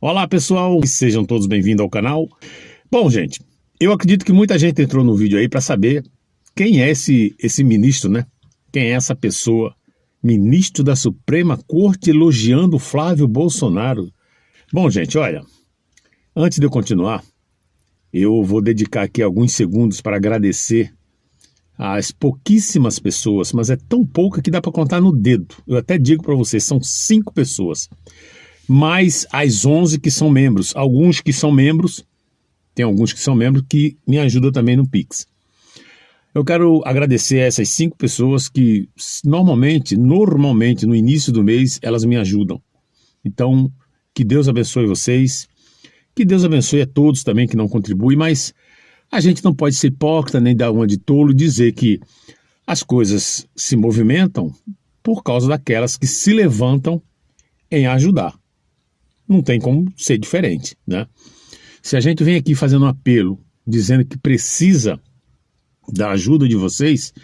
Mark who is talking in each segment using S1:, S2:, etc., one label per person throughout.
S1: Olá pessoal, sejam todos bem-vindos ao canal. Bom, gente, eu acredito que muita gente entrou no vídeo aí para saber quem é esse ministro, né? Quem é essa pessoa, ministro da Suprema Corte elogiando Flávio Bolsonaro. Bom, gente, olha, antes de eu continuar, eu vou dedicar aqui alguns segundos para agradecer às pouquíssimas pessoas, mas é tão pouca que dá para contar no dedo. Eu até digo para vocês, são 5 pessoas. Mais as 11 que são membros. Alguns que são membros, tem alguns que são membros que me ajudam também no Pix. Eu quero agradecer a essas 5 pessoas que normalmente no início do mês, elas me ajudam. Então, que Deus abençoe vocês, que Deus abençoe a todos também que não contribuem, mas a gente não pode ser hipócrita nem dar uma de tolo e dizer que as coisas se movimentam por causa daquelas que se levantam em ajudar. Não tem como ser diferente, né? Se a gente vem aqui fazendo um apelo, dizendo que precisa da ajuda de vocês,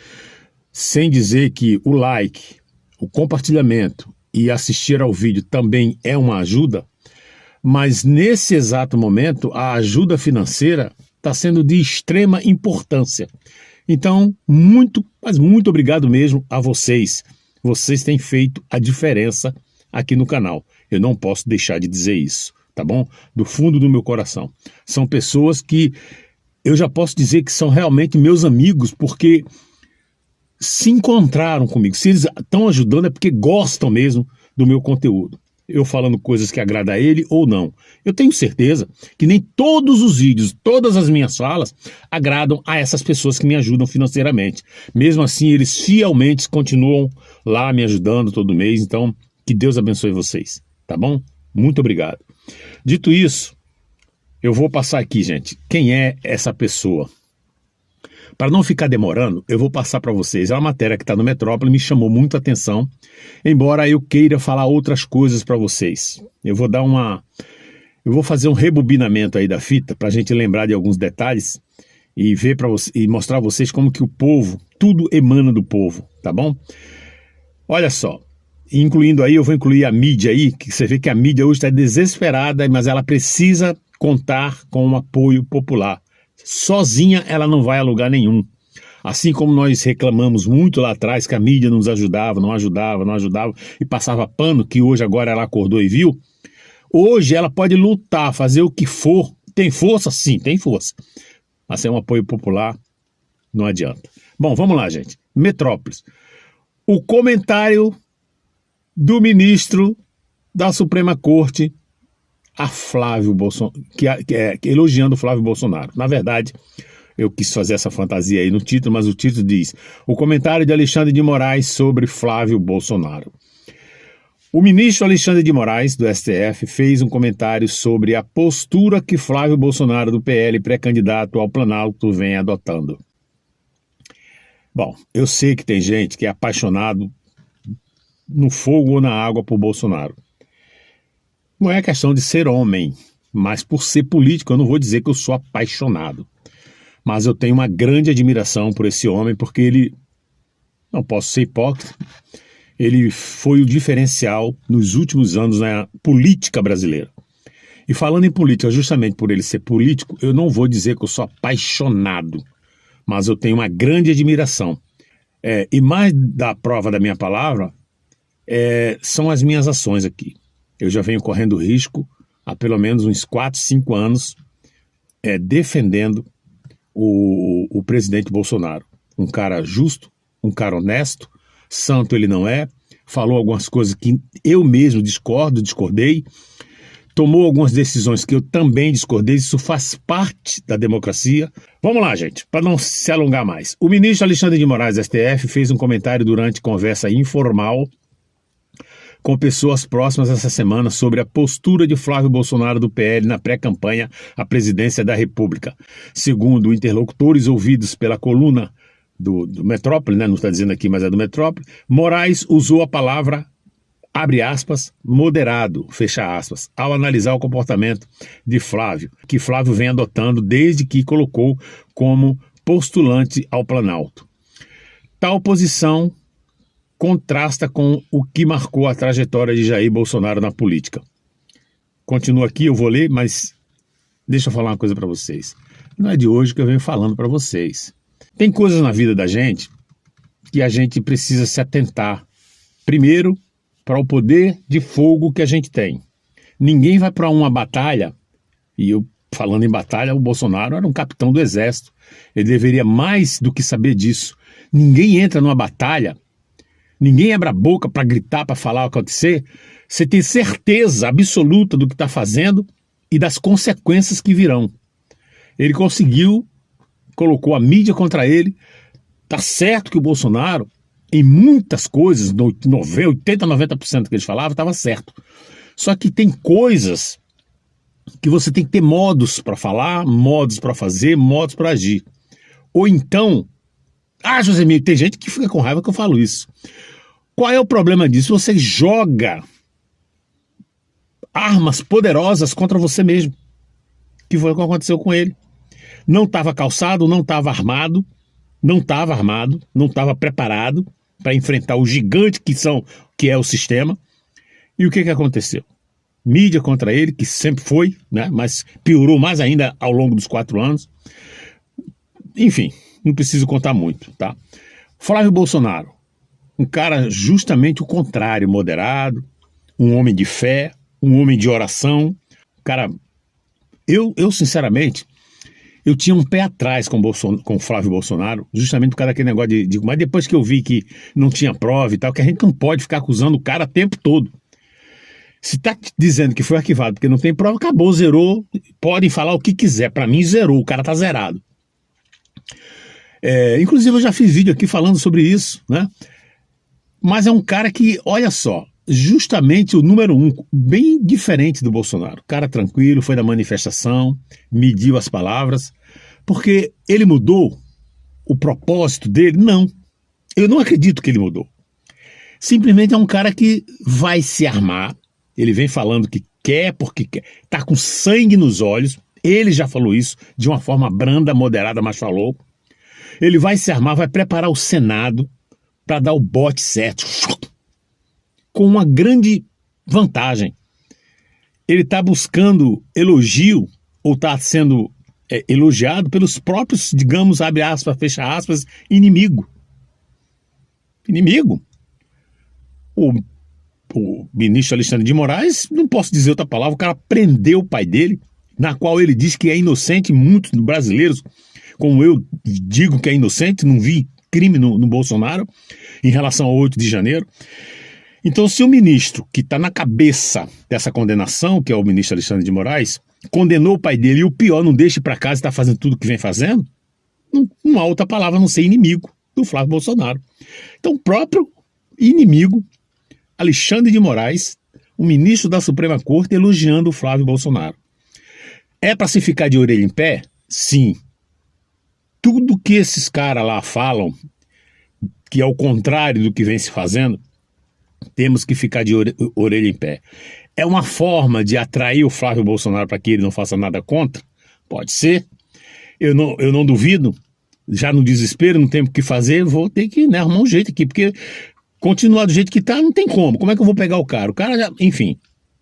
S1: sem dizer que o like, o compartilhamento e assistir ao vídeo também é uma ajuda, mas nesse exato momento a ajuda financeira está sendo de extrema importância. Então, mas muito obrigado mesmo a vocês. Vocês têm feito a diferença aqui no canal. Eu não posso deixar de dizer isso, tá bom? Do fundo do meu coração. São pessoas que eu já posso dizer que são realmente meus amigos, porque se encontraram comigo. Se eles estão ajudando é porque gostam mesmo do meu conteúdo. Eu falando coisas que agradam a ele ou não. Eu tenho certeza que nem todos os vídeos, todas as minhas falas agradam a essas pessoas que me ajudam financeiramente. Mesmo assim, eles fielmente continuam lá me ajudando todo mês. Então, que Deus abençoe vocês, tá bom? Muito obrigado. Dito isso, eu vou passar aqui, gente, quem é essa pessoa. Para não ficar demorando, eu vou passar para vocês. É uma matéria que está no Metrópole, me chamou muito a atenção, embora eu queira falar outras coisas para vocês. Eu vou fazer um rebobinamento aí da fita, para a gente lembrar de alguns detalhes e ver e mostrar a vocês como que o povo, tudo emana do povo, tá bom? Olha só. Incluindo aí, eu vou incluir a mídia aí, que você vê que a mídia hoje está desesperada, mas ela precisa contar com um apoio popular. Sozinha ela não vai a lugar nenhum. Assim como nós reclamamos muito lá atrás que a mídia não nos ajudava, não ajudava e passava pano, que hoje agora ela acordou e viu, hoje ela pode lutar, fazer o que for. Tem força? Sim, tem força. Mas sem um apoio popular, não adianta. Bom, vamos lá, gente. Metrópolis. O comentário do ministro da Suprema Corte a Flávio Bolsonaro, elogiando Flávio Bolsonaro. Na verdade, eu quis fazer essa fantasia aí no título, mas o título diz: o comentário de Alexandre de Moraes sobre Flávio Bolsonaro. O ministro Alexandre de Moraes, do STF, fez um comentário sobre a postura que Flávio Bolsonaro, do PL, pré-candidato ao Planalto, vem adotando. Bom, eu sei que tem gente que é apaixonado no fogo ou na água por Bolsonaro. Não é questão de ser homem, mas por ser político, eu não vou dizer que eu sou apaixonado. Mas eu tenho uma grande admiração por esse homem, porque ele, não posso ser hipócrita, ele foi o diferencial nos últimos anos na política brasileira. E falando em política, justamente por ele ser político, eu não vou dizer que eu sou apaixonado, mas eu tenho uma grande admiração. E mais da prova da minha palavra, são as minhas ações aqui. Eu já venho correndo risco há pelo menos uns 4, 5 anos defendendo o presidente Bolsonaro. Um cara justo, um cara honesto, santo ele não é, falou algumas coisas que eu mesmo discordei, tomou algumas decisões que eu também discordei, isso faz parte da democracia. Vamos lá, gente, para não se alongar mais. O ministro Alexandre de Moraes, STF, fez um comentário durante conversa informal com pessoas próximas essa semana sobre a postura de Flávio Bolsonaro do PL na pré-campanha à presidência da República. Segundo interlocutores ouvidos pela coluna do Metrópole, né, não está dizendo aqui, mas é do Metrópole, Moraes usou a palavra, abre aspas, moderado, fecha aspas, ao analisar o comportamento de Flávio, que Flávio vem adotando desde que colocou como postulante ao Planalto. Tal posição contrasta com o que marcou a trajetória de Jair Bolsonaro na política. continua aqui, eu vou ler, mas deixa eu falar uma coisa para vocês. Não é de hoje que eu venho falando para vocês. Tem coisas na vida da gente que a gente precisa se atentar. Primeiro, para o poder de fogo que a gente tem. Ninguém vai para uma batalha, e eu falando em batalha, o Bolsonaro era um capitão do exército. Ele deveria mais do que saber disso. Ninguém entra numa batalha, ninguém abre a boca para gritar, para falar o que acontecer. Você tem certeza absoluta do que está fazendo e das consequências que virão. Ele conseguiu, colocou a mídia contra ele. Tá certo que o Bolsonaro, em muitas coisas, 80, 90% que ele falava, estava certo. Só que tem coisas que você tem que ter modos para falar, modos para fazer, modos para agir. Ou então, Josemir, tem gente que fica com raiva que eu falo isso. Qual é o problema disso? Você joga armas poderosas contra você mesmo, que foi o que aconteceu com ele. Não estava calçado, não estava armado, não estava preparado para enfrentar o gigante que é o sistema. E o que aconteceu? Mídia contra ele, que sempre foi, né, mas piorou mais ainda ao longo dos 4 anos. Enfim, não preciso contar muito, tá? Flávio Bolsonaro, um cara justamente o contrário, moderado, um homem de fé, um homem de oração. Cara, eu sinceramente, eu tinha um pé atrás com o Flávio Bolsonaro, justamente por causa daquele negócio mas depois que eu vi que não tinha prova e tal, que a gente não pode ficar acusando o cara o tempo todo. Se está dizendo que foi arquivado porque não tem prova, acabou, zerou, podem falar o que quiser, para mim zerou, o cara tá zerado. Inclusive eu já fiz vídeo aqui falando sobre isso, né? Mas é um cara que, olha só, justamente o número 1, bem diferente do Bolsonaro. Cara tranquilo, foi da manifestação, mediu as palavras, porque ele mudou o propósito dele? Não, eu não acredito que ele mudou. Simplesmente é um cara que vai se armar, ele vem falando que quer porque quer, tá com sangue nos olhos, ele já falou isso de uma forma branda, moderada, mas falou. Ele vai se armar, vai preparar o Senado para dar o bote certo, com uma grande vantagem. Ele está buscando elogio, ou está sendo elogiado pelos próprios, digamos, abre aspas, fecha aspas, inimigo. O ministro Alexandre de Moraes, não posso dizer outra palavra, o cara prendeu o pai dele, na qual ele diz que é inocente. Muitos brasileiros, como eu digo que é inocente, não vi crime no Bolsonaro em relação ao 8 de janeiro. Então, se o ministro que está na cabeça dessa condenação, que é o ministro Alexandre de Moraes, condenou o pai dele e o pior, não deixa para casa e está fazendo tudo o que vem fazendo, não há outra palavra a não ser inimigo do Flávio Bolsonaro. Então, o próprio inimigo, Alexandre de Moraes, o ministro da Suprema Corte, elogiando o Flávio Bolsonaro. É para se ficar de orelha em pé? Sim. Tudo que esses caras lá falam, que é o contrário do que vem se fazendo, temos que ficar de orelha em pé. É uma forma de atrair o Flávio Bolsonaro para que ele não faça nada contra? Pode ser. Eu não duvido. Já no desespero, não tenho o que fazer, vou ter que, né, arrumar um jeito aqui, porque continuar do jeito que tá, não tem como. Como é que eu vou pegar o cara? O cara já, enfim,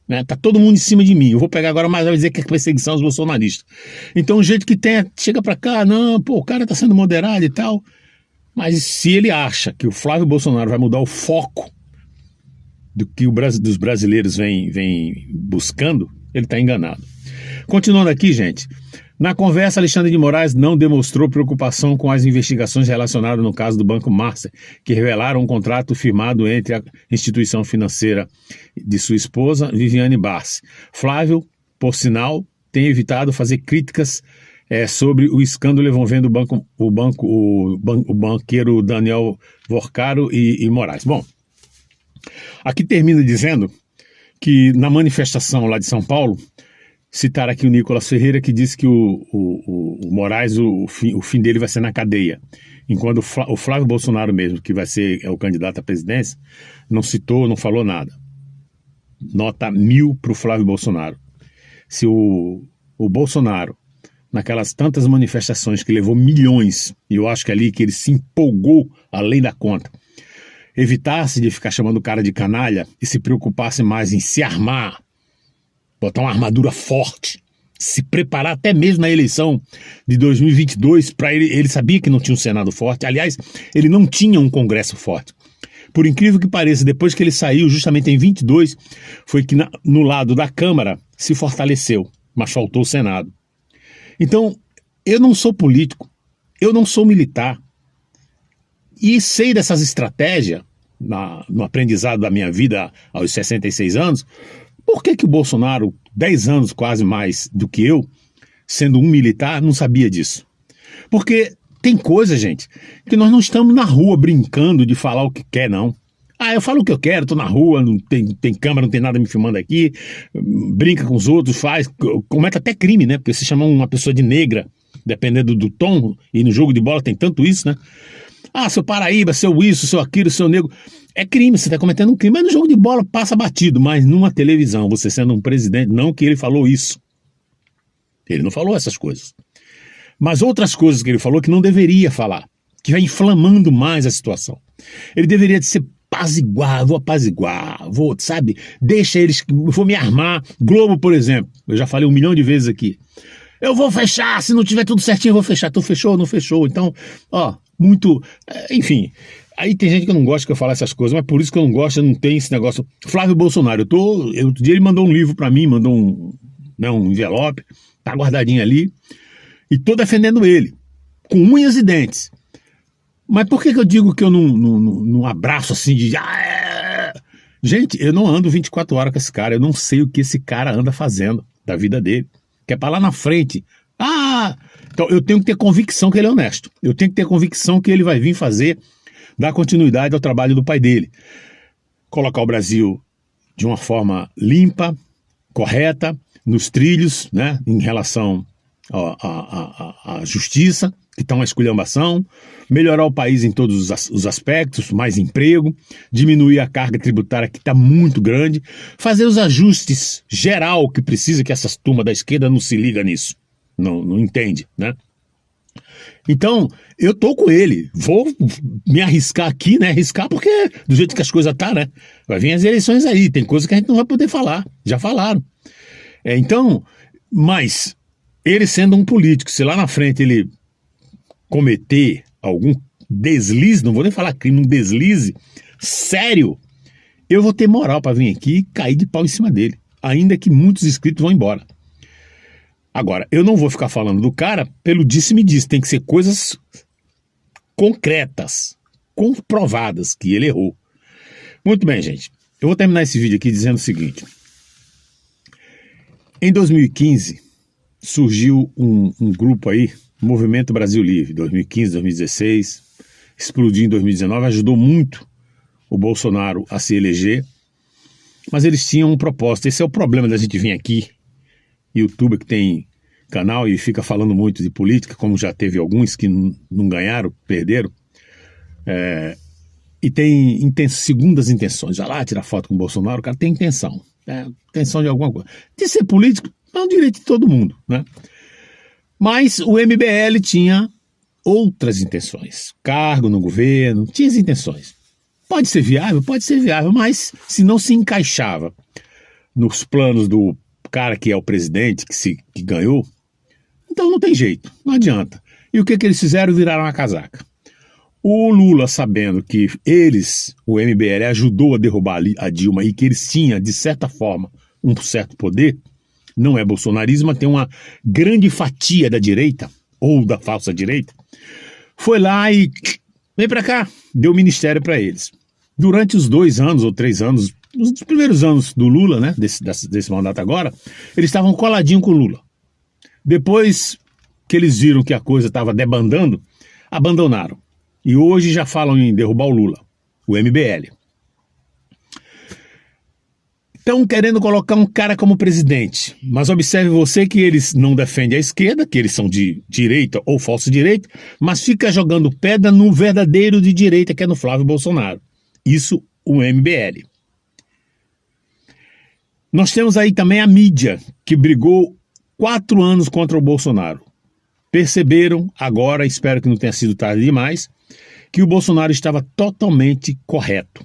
S1: né, tá todo mundo em cima de mim. Eu vou pegar agora, mas vai dizer que é perseguição aos bolsonaristas. Então o jeito que tem, chega para cá, não, pô, o cara tá sendo moderado e tal. Mas se ele acha que o Flávio Bolsonaro vai mudar o foco do que dos brasileiros vem buscando, ele está enganado. Continuando aqui, gente. Na conversa, Alexandre de Moraes não demonstrou preocupação com as investigações relacionadas no caso do Banco Master, que revelaram um contrato firmado entre a instituição financeira de sua esposa, Viviane Barsi. Flávio, por sinal, tem evitado fazer críticas sobre o escândalo envolvendo o banqueiro Daniel Vorcaro e Moraes. Bom, aqui termina dizendo que na manifestação lá de São Paulo, citar aqui o Nicolas Ferreira, que disse que o Moraes, o fim dele vai ser na cadeia. Enquanto o Flávio Bolsonaro mesmo, que vai ser o candidato à presidência, não citou, não falou nada. Nota 1000 para o Flávio Bolsonaro. Se o Bolsonaro, naquelas tantas manifestações que levou milhões, e eu acho que ali que ele se empolgou além da conta, evitasse de ficar chamando o cara de canalha e se preocupasse mais em se armar botar uma armadura forte, se preparar até mesmo na eleição de 2022 para ele sabia que não tinha um Senado forte. Aliás, ele não tinha um Congresso forte. Por incrível que pareça, depois que ele saiu, justamente em 22, foi que no lado da Câmara se fortaleceu, mas faltou o Senado. Então, eu não sou político, eu não sou militar, e sei dessas estratégias no aprendizado da minha vida aos 66 anos. Por que o Bolsonaro, 10 anos quase mais do que eu, sendo um militar, não sabia disso? Porque tem coisa, gente, que nós não estamos na rua brincando de falar o que quer, não. Eu falo o que eu quero, tô na rua, não tem câmera, não tem nada me filmando aqui, brinca com os outros, comete até crime, né? Porque se chama uma pessoa de negra, dependendo do tom, e no jogo de bola tem tanto isso, né? Seu Paraíba, seu isso, seu aquilo, seu negro. É crime, você está cometendo um crime. Mas no jogo de bola passa batido. Mas numa televisão, você sendo um presidente, não que ele falou isso. Ele não falou essas coisas. Mas outras coisas que ele falou que não deveria falar. Que vai inflamando mais a situação. Ele deveria ser apaziguar, sabe? Deixa eles, vou me armar. Globo, por exemplo, eu já falei 1 milhão de vezes aqui. Eu vou fechar, se não tiver tudo certinho eu vou fechar. Então fechou, não fechou. Então, enfim, aí tem gente que não gosta que eu fale essas coisas, mas por isso que eu não gosto, não tem esse negócio. Flávio Bolsonaro, outro dia ele mandou um livro pra mim, mandou um envelope, tá guardadinho ali, e tô defendendo ele, com unhas e dentes. Mas por que eu digo que eu não abraço assim de... Gente, eu não ando 24 horas com esse cara, eu não sei o que esse cara anda fazendo da vida dele, que é pra lá na frente... Então eu tenho que ter convicção que ele é honesto. Eu tenho que ter convicção que ele vai vir dar continuidade ao trabalho do pai dele. Colocar o Brasil de uma forma limpa, correta, nos trilhos, né, em relação à justiça, que está uma esculhambação, melhorar o país em todos os aspectos, mais emprego, diminuir a carga tributária que está muito grande, fazer os ajustes geral que precisa, que essas turmas da esquerda não se liga nisso. Não entende, né? Então, eu tô com ele. Vou me arriscar aqui, né? Arriscar porque do jeito que as coisas tá, né? Vai vir as eleições aí, tem coisa que a gente não vai poder falar. Já falaram. Então, mas ele sendo um político, se lá na frente ele cometer algum deslize, não vou nem falar crime, um deslize sério, eu vou ter moral para vir aqui e cair de pau em cima dele. Ainda que muitos inscritos vão embora. Agora, eu não vou ficar falando do cara pelo disse-me-disse, tem que ser coisas concretas, comprovadas que ele errou. Muito bem, gente. Eu vou terminar esse vídeo aqui dizendo o seguinte. Em 2015, surgiu um grupo aí, Movimento Brasil Livre, 2015, 2016, explodiu em 2019, ajudou muito o Bolsonaro a se eleger, mas eles tinham um propósito. Esse é o problema da gente vir aqui, youtuber que tem canal e fica falando muito de política, como já teve alguns que não ganharam, perderam, e tem segundas intenções. Já lá tirar foto com o Bolsonaro, o cara tem intenção de alguma coisa. De ser político é um direito de todo mundo, né? Mas o MBL tinha outras intenções, cargo no governo, tinha as intenções. Pode ser viável, mas se não se encaixava nos planos do cara que é o presidente, que ganhou, então não tem jeito, não adianta. E o que eles fizeram? Viraram a casaca. O Lula, sabendo que o MBL, ajudou a derrubar a Dilma e que eles tinham, de certa forma, um certo poder, não é bolsonarismo, mas tem uma grande fatia da direita, ou da falsa direita, foi lá e vem pra cá, deu ministério para eles. Durante os 2 anos ou 3 anos, nos primeiros anos do Lula, né, desse mandato agora, eles estavam coladinhos com o Lula. Depois que eles viram que a coisa estava debandando, abandonaram. E hoje já falam em derrubar o Lula, o MBL. Estão querendo colocar um cara como presidente, mas observe você que eles não defendem a esquerda, que eles são de direita ou falso direita, mas fica jogando pedra no verdadeiro de direita, que é no Flávio Bolsonaro. Isso o MBL. Nós temos aí também a mídia, que brigou 4 anos contra o Bolsonaro. Perceberam, agora, espero que não tenha sido tarde demais, que o Bolsonaro estava totalmente correto.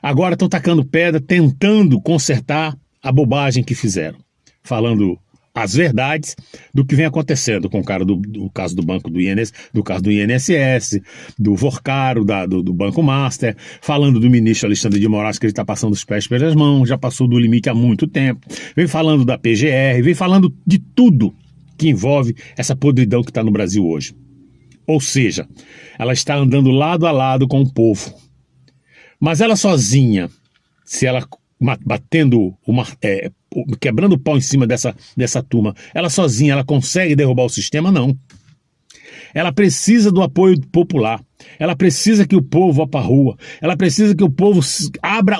S1: Agora estão tacando pedra, tentando consertar a bobagem que fizeram, falando as verdades do que vem acontecendo com o cara do caso do banco do INSS, do caso do INSS, do Vorcaro, do Banco Master, falando do ministro Alexandre de Moraes que ele está passando os pés pelas mãos, já passou do limite há muito tempo, vem falando da PGR, vem falando de tudo que envolve essa podridão que está no Brasil hoje. Ou seja, ela está andando lado a lado com o povo. Mas ela sozinha, se ela batendo quebrando o pau em cima dessa turma, ela sozinha, ela consegue derrubar o sistema? Não. Ela precisa do apoio popular, ela precisa que o povo vá para a rua, ela precisa que o povo abra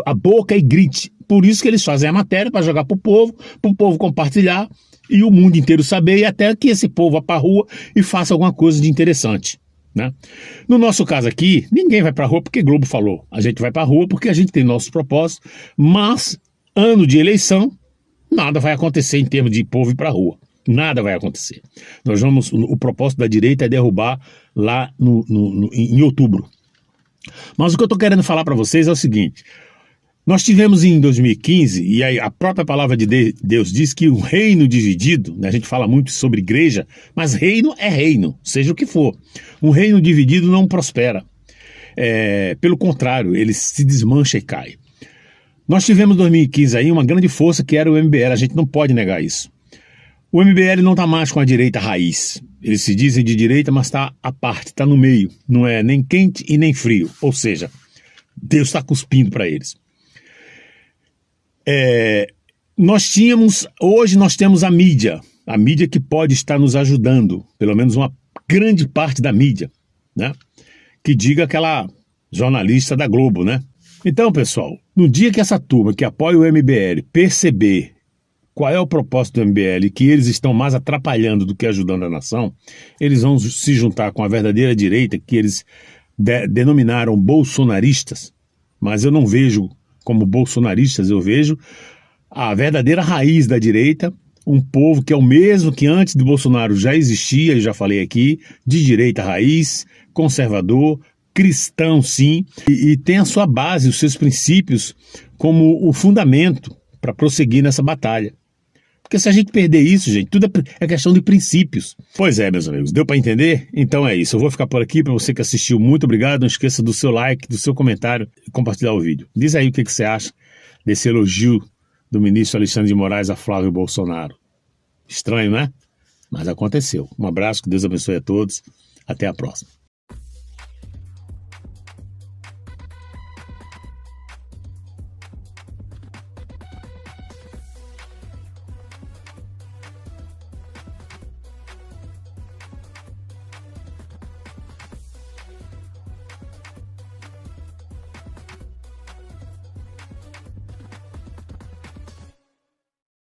S1: a boca e grite. Por isso que eles fazem a matéria, para jogar para o povo compartilhar e o mundo inteiro saber, e até que esse povo vá para a rua e faça alguma coisa de interessante, né? No nosso caso aqui, ninguém vai para a rua porque Globo falou. A gente vai para a rua porque a gente tem nossos propósitos, mas ano de eleição, nada vai acontecer em termos de povo ir para a rua. Nada vai acontecer. O propósito da direita é derrubar lá em outubro. Mas o que eu estou querendo falar para vocês é o seguinte: nós tivemos em 2015, e aí a própria palavra de Deus diz que um reino dividido, né, a gente fala muito sobre igreja, mas reino é reino, seja o que for. Um reino dividido não prospera. Pelo contrário, ele se desmancha e cai. Nós tivemos em 2015 aí uma grande força que era o MBL, a gente não pode negar isso. O MBL não está mais com a direita raiz. Eles se dizem de direita, mas está à parte, está no meio. Não é nem quente e nem frio. Ou seja, Deus está cuspindo para eles. Hoje nós temos a mídia que pode estar nos ajudando, pelo menos uma grande parte da mídia, né? Que diga aquela jornalista da Globo, né? Então, pessoal, no dia que essa turma que apoia o MBL perceber qual é o propósito do MBL, que eles estão mais atrapalhando do que ajudando a nação, eles vão se juntar com a verdadeira direita, que eles denominaram bolsonaristas, mas eu não vejo como bolsonaristas, eu vejo a verdadeira raiz da direita, um povo que é o mesmo que antes de Bolsonaro já existia, eu já falei aqui, de direita raiz, conservador, cristão sim, e tem a sua base, os seus princípios como o fundamento para prosseguir nessa batalha. Porque se a gente perder isso, gente, tudo é questão de princípios. Pois é, meus amigos, deu para entender? Então é isso, eu vou ficar por aqui. Para você que assistiu, muito obrigado. Não esqueça do seu like, do seu comentário e compartilhar o vídeo. Diz aí o que você acha desse elogio do ministro Alexandre de Moraes a Flávio Bolsonaro. Estranho, né? Mas aconteceu. Um abraço, que Deus abençoe a todos. Até a próxima.